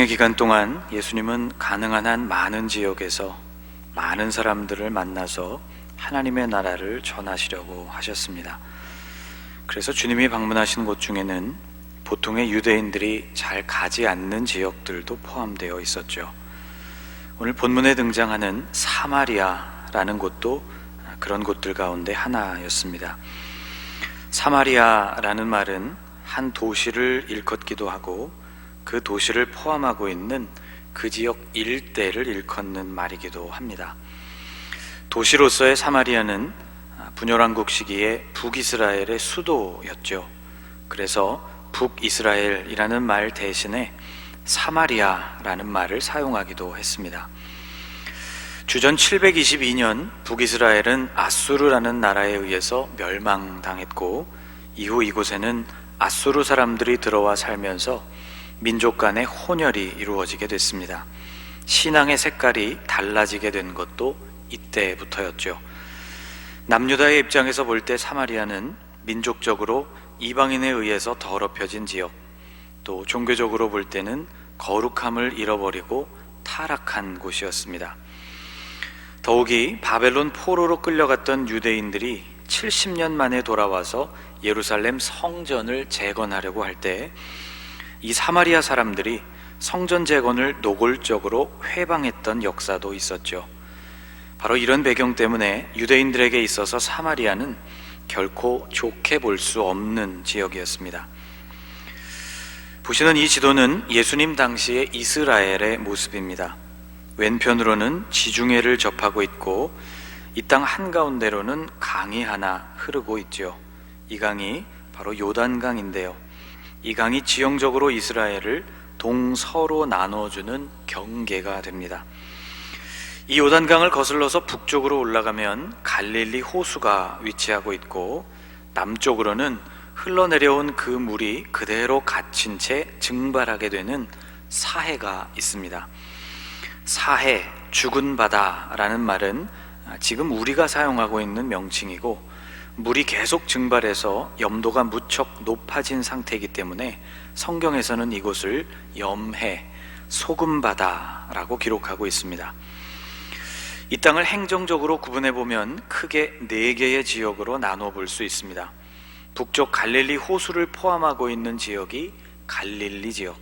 공생의 기간 동안 예수님은 가능한 한 많은 지역에서 많은 사람들을 만나서 하나님의 나라를 전하시려고 하셨습니다. 그래서 주님이 방문하신 곳 중에는 보통의 유대인들이 잘 가지 않는 지역들도 포함되어 있었죠. 오늘 본문에 등장하는 사마리아라는 곳도 그런 곳들 가운데 하나였습니다. 사마리아라는 말은 한 도시를 일컫기도 하고 그 도시를 포함하고 있는 그 지역 일대를 일컫는 말이기도 합니다. 도시로서의 사마리아는 분열왕국 시기에 북이스라엘의 수도였죠. 그래서 북이스라엘이라는 말 대신에 사마리아라는 말을 사용하기도 했습니다. 주전 722년 북이스라엘은 아수르라는 나라에 의해서 멸망당했고, 이후 이곳에는 아수르 사람들이 들어와 살면서 민족 간의 혼혈이 이루어지게 됐습니다. 신앙의 색깔이 달라지게 된 것도 이때부터였죠. 남유다의 입장에서 볼 때 사마리아는 민족적으로 이방인에 의해서 더럽혀진 지역, 또 종교적으로 볼 때는 거룩함을 잃어버리고 타락한 곳이었습니다. 더욱이 바벨론 포로로 끌려갔던 유대인들이 70년 만에 돌아와서 예루살렘 성전을 재건하려고 할 때 이 사마리아 사람들이 성전 재건을 노골적으로 회방했던 역사도 있었죠. 바로 이런 배경 때문에 유대인들에게 있어서 사마리아는 결코 좋게 볼 수 없는 지역이었습니다. 보시는 이 지도는 예수님 당시의 이스라엘의 모습입니다. 왼편으로는 지중해를 접하고 있고, 이 땅 한가운데로는 강이 하나 흐르고 있죠. 이 강이 바로 요단강인데요. 이 강이 지형적으로 이스라엘을 동서로 나눠주는 경계가 됩니다. 이 요단강을 거슬러서 북쪽으로 올라가면 갈릴리 호수가 위치하고 있고, 남쪽으로는 흘러내려온 그 물이 그대로 갇힌 채 증발하게 되는 사해가 있습니다. 사해, 죽은 바다라는 말은 지금 우리가 사용하고 있는 명칭이고, 물이 계속 증발해서 염도가 무척 높아진 상태이기 때문에 성경에서는 이곳을 염해, 소금바다라고 기록하고 있습니다. 이 땅을 행정적으로 구분해 보면 크게 4개의 지역으로 나눠 볼 수 있습니다. 북쪽 갈릴리 호수를 포함하고 있는 지역이 갈릴리 지역,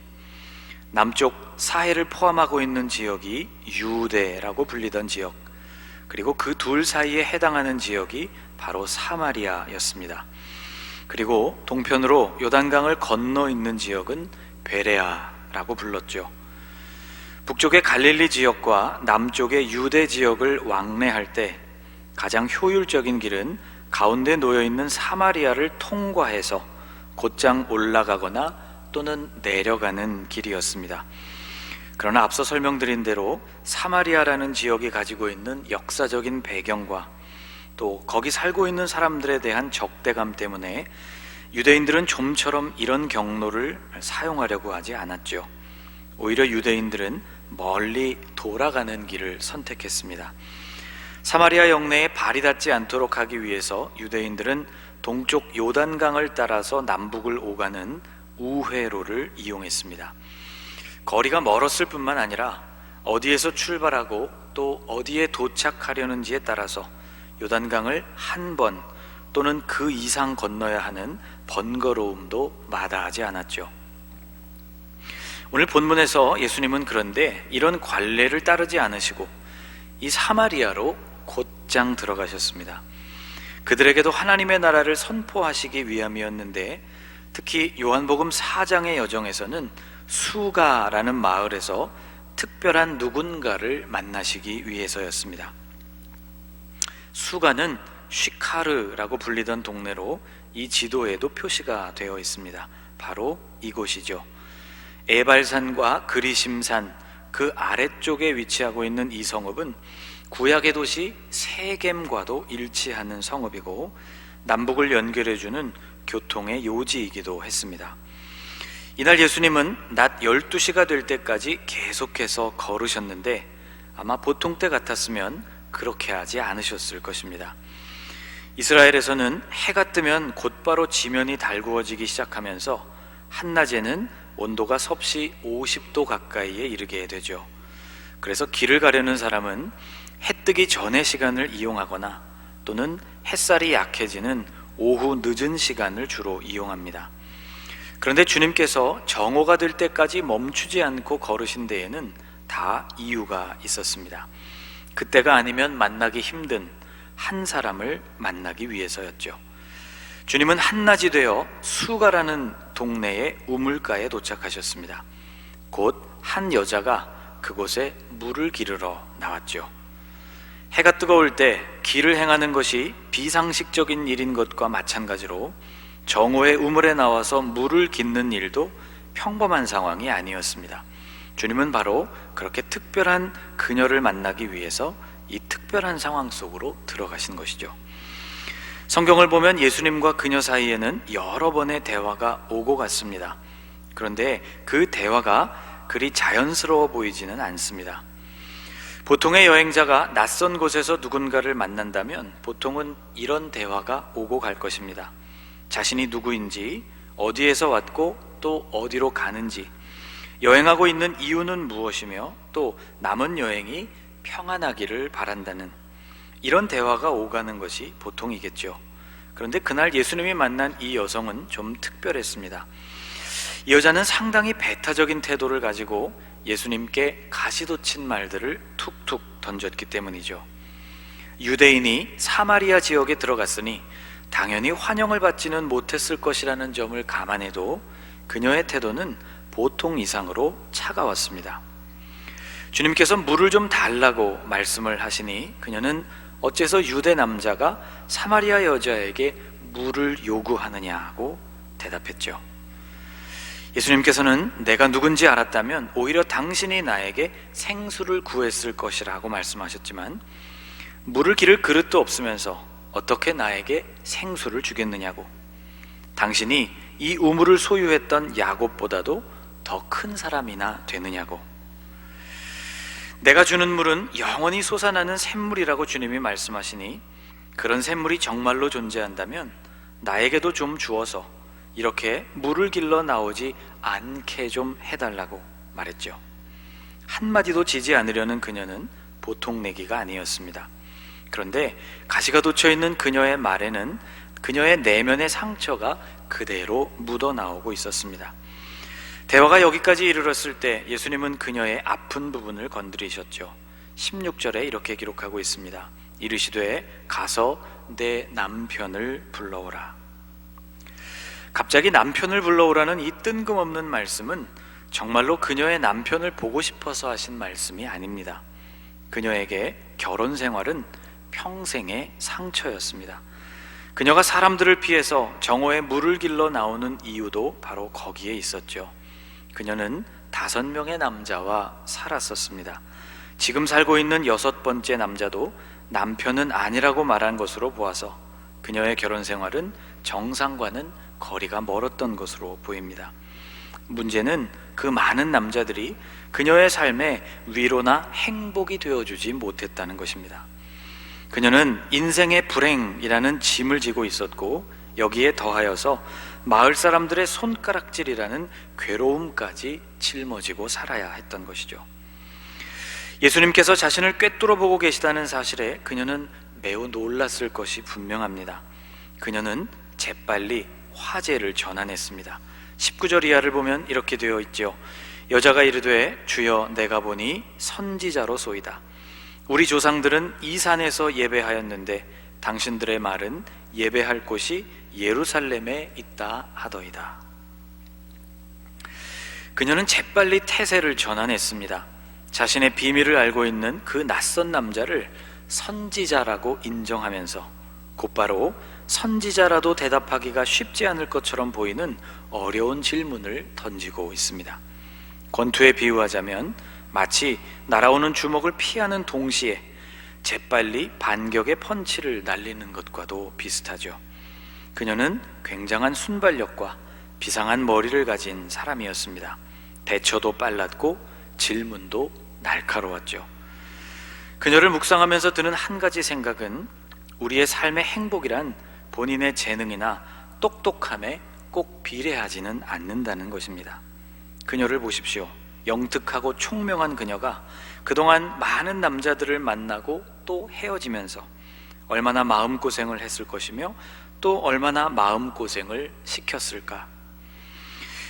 남쪽 사해를 포함하고 있는 지역이 유대라고 불리던 지역, 그리고 그 둘 사이에 해당하는 지역이 바로 사마리아였습니다. 그리고 동편으로 요단강을 건너 있는 지역은 베레아라고 불렀죠. 북쪽의 갈릴리 지역과 남쪽의 유대 지역을 왕래할 때 가장 효율적인 길은 가운데 놓여있는 사마리아를 통과해서 곧장 올라가거나 또는 내려가는 길이었습니다. 그러나 앞서 설명드린 대로 사마리아라는 지역이 가지고 있는 역사적인 배경과 또 거기 살고 있는 사람들에 대한 적대감 때문에 유대인들은 좀처럼 이런 경로를 사용하려고 하지 않았죠. 오히려 유대인들은 멀리 돌아가는 길을 선택했습니다. 사마리아 영내에 발이 닿지 않도록 하기 위해서 유대인들은 동쪽 요단강을 따라서 남북을 오가는 우회로를 이용했습니다. 거리가 멀었을 뿐만 아니라 어디에서 출발하고 또 어디에 도착하려는지에 따라서 요단강을 한 번 또는 그 이상 건너야 하는 번거로움도 마다하지 않았죠. 오늘 본문에서 예수님은 그런데 이런 관례를 따르지 않으시고 이 사마리아로 곧장 들어가셨습니다. 그들에게도 하나님의 나라를 선포하시기 위함이었는데, 특히 요한복음 4장의 여정에서는 수가라는 마을에서 특별한 누군가를 만나시기 위해서였습니다. 수가는 쉬카르라고 불리던 동네로 이 지도에도 표시가 되어 있습니다. 바로 이곳이죠. 에발산과 그리심산 그 아래쪽에 위치하고 있는 이 성읍은 구약의 도시 세겜과도 일치하는 성읍이고, 남북을 연결해주는 교통의 요지이기도 했습니다. 이날 예수님은 낮 12시가 될 때까지 계속해서 걸으셨는데, 아마 보통 때 같았으면 그렇게 하지 않으셨을 것입니다. 이스라엘에서는 해가 뜨면 곧바로 지면이 달구어지기 시작하면서 한낮에는 온도가 섭씨 50도 가까이에 이르게 되죠. 그래서 길을 가려는 사람은 해 뜨기 전의 시간을 이용하거나 또는 햇살이 약해지는 오후 늦은 시간을 주로 이용합니다. 그런데 주님께서 정오가 될 때까지 멈추지 않고 걸으신 데에는 다 이유가 있었습니다. 그때가 아니면 만나기 힘든 한 사람을 만나기 위해서였죠. 주님은 한낮이 되어 수가라는 동네의 우물가에 도착하셨습니다. 곧 한 여자가 그곳에 물을 기르러 나왔죠. 해가 뜨거울 때 길을 행하는 것이 비상식적인 일인 것과 마찬가지로 정오의 우물에 나와서 물을 깃는 일도 평범한 상황이 아니었습니다. 주님은 바로 그렇게 특별한 그녀를 만나기 위해서 이 특별한 상황 속으로 들어가신 것이죠. 성경을 보면 예수님과 그녀 사이에는 여러 번의 대화가 오고 갔습니다. 그런데 그 대화가 그리 자연스러워 보이지는 않습니다. 보통의 여행자가 낯선 곳에서 누군가를 만난다면 보통은 이런 대화가 오고 갈 것입니다. 자신이 누구인지, 어디에서 왔고 또 어디로 가는지, 여행하고 있는 이유는 무엇이며 또 남은 여행이 평안하기를 바란다는 이런 대화가 오가는 것이 보통이겠죠. 그런데 그날 예수님이 만난 이 여성은 좀 특별했습니다. 이 여자는 상당히 배타적인 태도를 가지고 예수님께 가시돋친 말들을 툭툭 던졌기 때문이죠. 유대인이 사마리아 지역에 들어갔으니 당연히 환영을 받지는 못했을 것이라는 점을 감안해도 그녀의 태도는 보통 이상으로 차가웠습니다. 주님께서 물을 좀 달라고 말씀을 하시니 그녀는 어째서 유대 남자가 사마리아 여자에게 물을 요구하느냐고 대답했죠. 예수님께서는 내가 누군지 알았다면 오히려 당신이 나에게 생수를 구했을 것이라고 말씀하셨지만 물을 기를 그릇도 없으면서 어떻게 나에게 생수를 주겠느냐고, 당신이 이 우물을 소유했던 야곱보다도 더 큰 사람이나 되느냐고, 내가 주는 물은 영원히 솟아나는 샘물이라고 주님이 말씀하시니 그런 샘물이 정말로 존재한다면 나에게도 좀 주어서 이렇게 물을 길러 나오지 않게 좀 해달라고 말했죠. 한마디도 지지 않으려는 그녀는 보통 내기가 아니었습니다. 그런데 가시가 돋쳐있는 그녀의 말에는 그녀의 내면의 상처가 그대로 묻어 나오고 있었습니다. 대화가 여기까지 이르렀을 때 예수님은 그녀의 아픈 부분을 건드리셨죠. 16절에 이렇게 기록하고 있습니다. 이르시되 가서 내 남편을 불러오라. 갑자기 남편을 불러오라는 이 뜬금없는 말씀은 정말로 그녀의 남편을 보고 싶어서 하신 말씀이 아닙니다. 그녀에게 결혼 생활은 평생의 상처였습니다. 그녀가 사람들을 피해서 정오에 물을 길러 나오는 이유도 바로 거기에 있었죠. 그녀는 5명의 남자와 살았었습니다. 지금 살고 있는 6번째 남자도 남편은 아니라고 말한 것으로 보아서 그녀의 결혼 생활은 정상과는 거리가 멀었던 것으로 보입니다. 문제는 그 많은 남자들이 그녀의 삶에 위로나 행복이 되어주지 못했다는 것입니다. 그녀는 인생의 불행이라는 짐을 지고 있었고 여기에 더하여서 마을 사람들의 손가락질이라는 괴로움까지 짊어지고 살아야 했던 것이죠. 예수님께서 자신을 꿰뚫어 보고 계시다는 사실에 그녀는 매우 놀랐을 것이 분명합니다. 그녀는 재빨리 화제를 전환했습니다. 19절 이하를 보면 이렇게 되어 있죠. 여자가 이르되 주여 내가 보니 선지자로소이다. 우리 조상들은 이 산에서 예배하였는데 당신들의 말은 예배할 곳이 예루살렘에 있다 하더이다. 그녀는 재빨리 태세를 전환했습니다. 자신의 비밀을 알고 있는 그 낯선 남자를 선지자라고 인정하면서 곧바로 선지자라도 대답하기가 쉽지 않을 것처럼 보이는 어려운 질문을 던지고 있습니다. 권투에 비유하자면 마치 날아오는 주먹을 피하는 동시에 재빨리 반격의 펀치를 날리는 것과도 비슷하죠. 그녀는 굉장한 순발력과 비상한 머리를 가진 사람이었습니다. 대처도 빨랐고 질문도 날카로웠죠. 그녀를 묵상하면서 드는 한 가지 생각은 우리의 삶의 행복이란 본인의 재능이나 똑똑함에 꼭 비례하지는 않는다는 것입니다. 그녀를 보십시오. 영특하고 총명한 그녀가 그동안 많은 남자들을 만나고 또 헤어지면서 얼마나 마음고생을 했을 것이며 또 얼마나 마음고생을 시켰을까.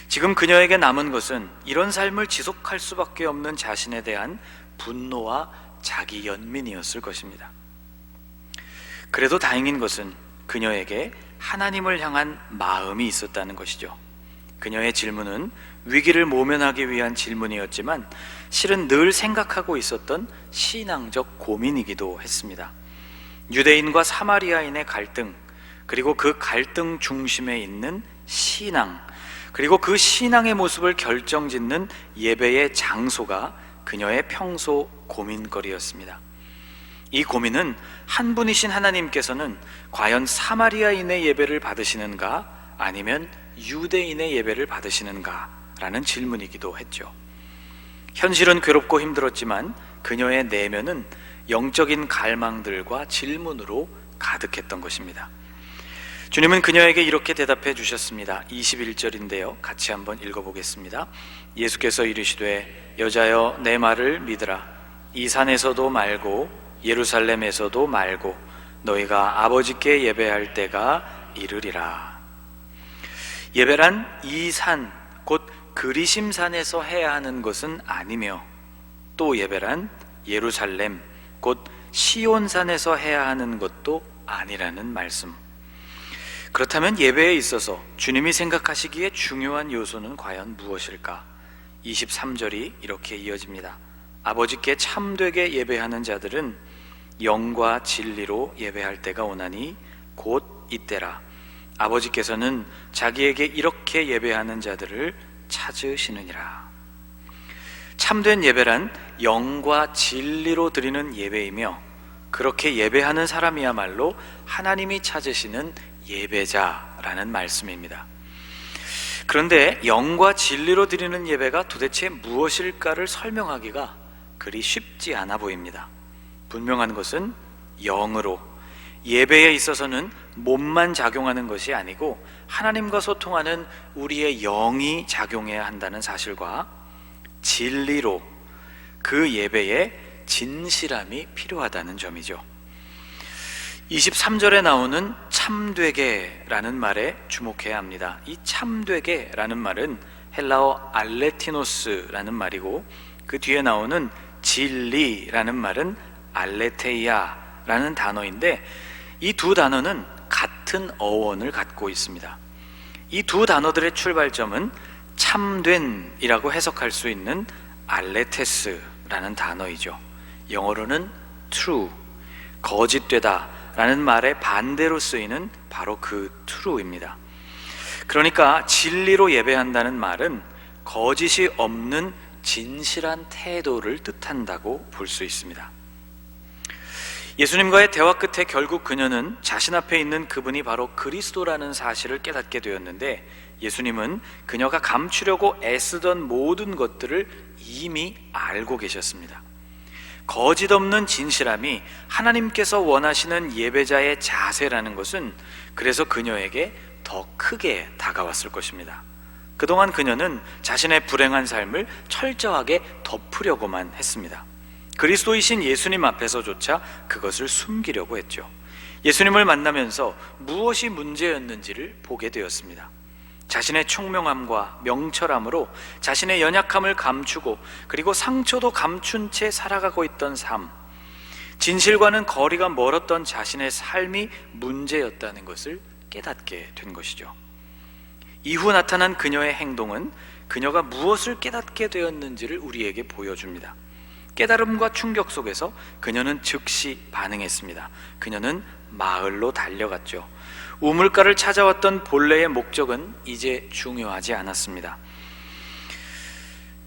지금 그녀에게 남은 것은 이런 삶을 지속할 수밖에 없는 자신에 대한 분노와 자기 연민이었을 것입니다. 그래도 다행인 것은 그녀에게 하나님을 향한 마음이 있었다는 것이죠. 그녀의 질문은 위기를 모면하기 위한 질문이었지만 실은 늘 생각하고 있었던 신앙적 고민이기도 했습니다. 유대인과 사마리아인의 갈등, 그리고 그 갈등 중심에 있는 신앙, 그리고 그 신앙의 모습을 결정짓는 예배의 장소가 그녀의 평소 고민거리였습니다. 이 고민은 한 분이신 하나님께서는 과연 사마리아인의 예배를 받으시는가 아니면 유대인의 예배를 받으시는가 라는 질문이기도 했죠. 현실은 괴롭고 힘들었지만 그녀의 내면은 영적인 갈망들과 질문으로 가득했던 것입니다. 주님은 그녀에게 이렇게 대답해 주셨습니다. 21절인데요, 같이 한번 읽어보겠습니다. 예수께서 이르시되 여자여 내 말을 믿으라. 이 산에서도 말고 예루살렘에서도 말고 너희가 아버지께 예배할 때가 이르리라. 예배란 이 산, 곧 그리심산에서 해야 하는 것은 아니며, 또 예배란 예루살렘, 곧 시온산에서 해야 하는 것도 아니라는 말씀. 그렇다면 예배에 있어서 주님이 생각하시기에 중요한 요소는 과연 무엇일까? 23절이 이렇게 이어집니다. 아버지께 참되게 예배하는 자들은 영과 진리로 예배할 때가 오나니 곧 이때라. 아버지께서는 자기에게 이렇게 예배하는 자들을 찾으시느니라. 참된 예배란 영과 진리로 드리는 예배이며, 그렇게 예배하는 사람이야말로 하나님이 찾으시는 예배자라는 말씀입니다. 그런데 영과 진리로 드리는 예배가 도대체 무엇일까를 설명하기가 그리 쉽지 않아 보입니다. 분명한 것은 영으로, 예배에 있어서는 몸만 작용하는 것이 아니고 하나님과 소통하는 우리의 영이 작용해야 한다는 사실과 진리로, 그 예배에 진실함이 필요하다는 점이죠. 23절에 나오는 참되게라는 말에 주목해야 합니다. 이 참되게라는 말은 헬라어 알레티노스라는 말이고, 그 뒤에 나오는 진리라는 말은 알레테이아라는 단어인데, 이 두 단어는 같은 어원을 갖고 있습니다. 이 두 단어들의 출발점은 참된이라고 해석할 수 있는 알레테스라는 단어이죠. 영어로는 true, 거짓되다 라는 말의 반대로 쓰이는 바로 그 true입니다. 그러니까 진리로 예배한다는 말은 거짓이 없는 진실한 태도를 뜻한다고 볼 수 있습니다. 예수님과의 대화 끝에 결국 그녀는 자신 앞에 있는 그분이 바로 그리스도라는 사실을 깨닫게 되었는데, 예수님은 그녀가 감추려고 애쓰던 모든 것들을 이미 알고 계셨습니다. 거짓 없는 진실함이 하나님께서 원하시는 예배자의 자세라는 것은 그래서 그녀에게 더 크게 다가왔을 것입니다. 그동안 그녀는 자신의 불행한 삶을 철저하게 덮으려고만 했습니다. 그리스도이신 예수님 앞에서조차 그것을 숨기려고 했죠. 예수님을 만나면서 무엇이 문제였는지를 보게 되었습니다. 자신의 총명함과 명철함으로 자신의 연약함을 감추고, 그리고 상처도 감춘 채 살아가고 있던 삶, 진실과는 거리가 멀었던 자신의 삶이 문제였다는 것을 깨닫게 된 것이죠. 이후 나타난 그녀의 행동은 그녀가 무엇을 깨닫게 되었는지를 우리에게 보여줍니다. 깨달음과 충격 속에서 그녀는 즉시 반응했습니다. 그녀는 마을로 달려갔죠. 우물가를 찾아왔던 본래의 목적은 이제 중요하지 않았습니다.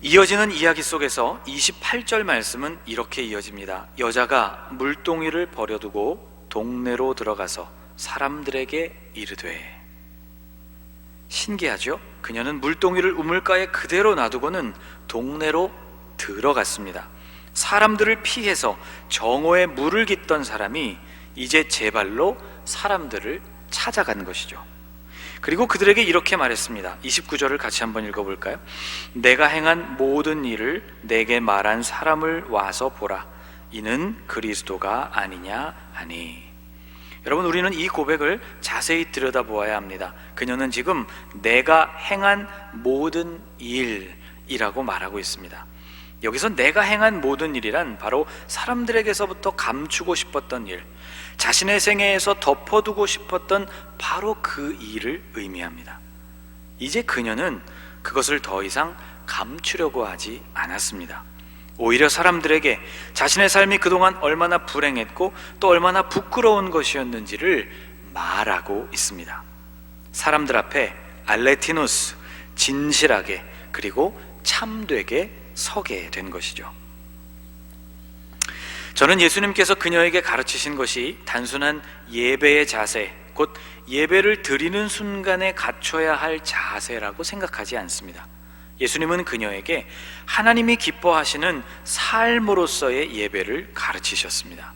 이어지는 이야기 속에서 28절 말씀은 이렇게 이어집니다. 여자가 물동이를 버려두고 동네로 들어가서 사람들에게 이르되. 신기하죠? 그녀는 물동이를 우물가에 그대로 놔두고는 동네로 들어갔습니다. 사람들을 피해서 정오에 물을 깃던 사람이 이제 제 발로 사람들을 찾아간 것이죠. 그리고 그들에게 이렇게 말했습니다. 29절을 같이 한번 읽어볼까요? 내가 행한 모든 일을 내게 말한 사람을 와서 보라. 이는 그리스도가 아니냐 하니. 여러분, 우리는 이 고백을 자세히 들여다보아야 합니다. 그녀는 지금 내가 행한 모든 일이라고 말하고 있습니다. 여기서 내가 행한 모든 일이란 바로 사람들에게서부터 감추고 싶었던 일, 자신의 생애에서 덮어두고 싶었던 바로 그 일을 의미합니다. 이제 그녀는 그것을 더 이상 감추려고 하지 않았습니다. 오히려 사람들에게 자신의 삶이 그동안 얼마나 불행했고 또 얼마나 부끄러운 것이었는지를 말하고 있습니다. 사람들 앞에 알레티노스, 진실하게 그리고 참되게 서게 된 것이죠. 저는 예수님께서 그녀에게 가르치신 것이 단순한 예배의 자세, 곧 예배를 드리는 순간에 갖춰야 할 자세라고 생각하지 않습니다. 예수님은 그녀에게 하나님이 기뻐하시는 삶으로서의 예배를 가르치셨습니다.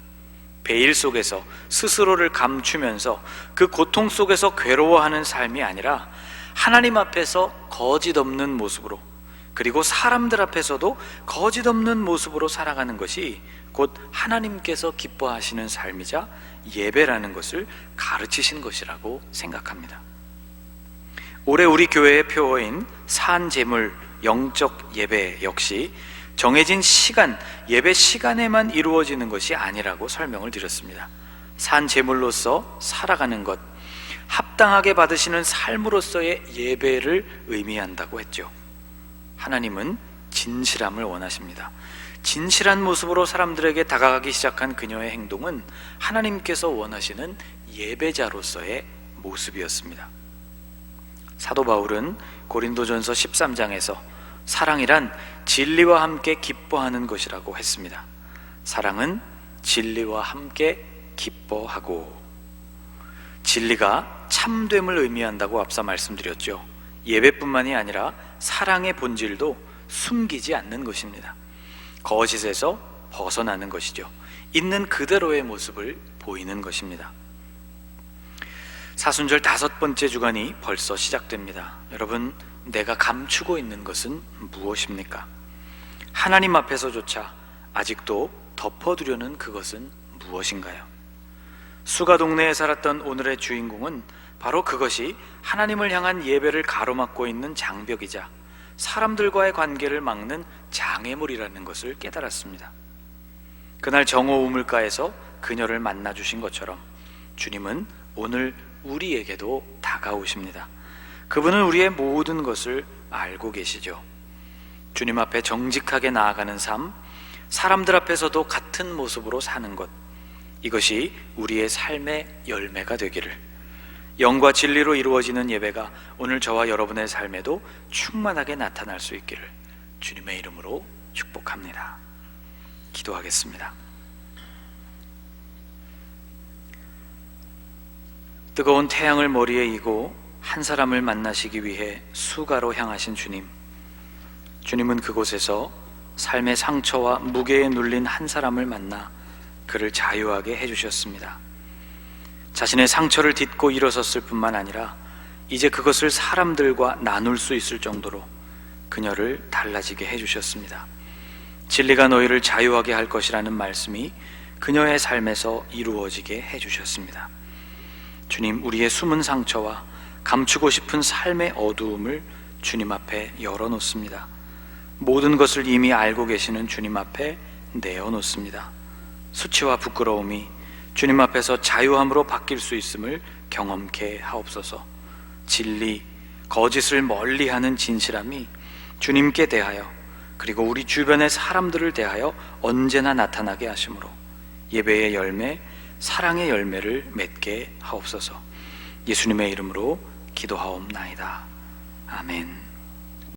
베일 속에서 스스로를 감추면서 그 고통 속에서 괴로워하는 삶이 아니라 하나님 앞에서 거짓 없는 모습으로, 그리고 사람들 앞에서도 거짓 없는 모습으로 살아가는 것이 곧 하나님께서 기뻐하시는 삶이자 예배라는 것을 가르치신 것이라고 생각합니다. 올해 우리 교회의 표어인 산제물 영적 예배 역시 정해진 시간, 예배 시간에만 이루어지는 것이 아니라고 설명을 드렸습니다. 산제물로서 살아가는 것, 합당하게 받으시는 삶으로서의 예배를 의미한다고 했죠. 하나님은 진실함을 원하십니다. 진실한 모습으로 사람들에게 다가가기 시작한 그녀의 행동은 하나님께서 원하시는 예배자로서의 모습이었습니다. 사도 바울은 고린도전서 13장에서 사랑이란 진리와 함께 기뻐하는 것이라고 했습니다. 사랑은 진리와 함께 기뻐하고, 진리가 참됨을 의미한다고 앞서 말씀드렸죠. 예배뿐만이 아니라 사랑의 본질도 숨기지 않는 것입니다. 거짓에서 벗어나는 것이죠. 있는 그대로의 모습을 보이는 것입니다. 사순절 5번째 주간이 벌써 시작됩니다. 여러분, 내가 감추고 있는 것은 무엇입니까? 하나님 앞에서조차 아직도 덮어두려는 그것은 무엇인가요? 수가 동네에 살았던 오늘의 주인공은 바로 그것이 하나님을 향한 예배를 가로막고 있는 장벽이자 사람들과의 관계를 막는 장애물이라는 것을 깨달았습니다. 그날 정오 우물가에서 그녀를 만나 주신 것처럼 주님은 오늘 우리에게도 다가오십니다. 그분은 우리의 모든 것을 알고 계시죠. 주님 앞에 정직하게 나아가는 삶, 사람들 앞에서도 같은 모습으로 사는 것, 이것이 우리의 삶의 열매가 되기를, 영과 진리로 이루어지는 예배가 오늘 저와 여러분의 삶에도 충만하게 나타날 수 있기를 주님의 이름으로 축복합니다. 기도하겠습니다. 뜨거운 태양을 머리에 이고 한 사람을 만나시기 위해 수가로 향하신 주님, 주님은 그곳에서 삶의 상처와 무게에 눌린 한 사람을 만나 그를 자유하게 해주셨습니다. 자신의 상처를 딛고 일어섰을 뿐만 아니라 이제 그것을 사람들과 나눌 수 있을 정도로 그녀를 달라지게 해주셨습니다. 진리가 너희를 자유하게 할 것이라는 말씀이 그녀의 삶에서 이루어지게 해주셨습니다. 주님, 우리의 숨은 상처와 감추고 싶은 삶의 어두움을 주님 앞에 열어놓습니다. 모든 것을 이미 알고 계시는 주님 앞에 내어놓습니다. 수치와 부끄러움이 주님 앞에서 자유함으로 바뀔 수 있음을 경험케 하옵소서. 진리, 거짓을 멀리하는 진실함이 주님께 대하여 그리고 우리 주변의 사람들을 대하여 언제나 나타나게 하심으로 예배의 열매, 사랑의 열매를 맺게 하옵소서. 예수님의 이름으로 기도하옵나이다. 아멘.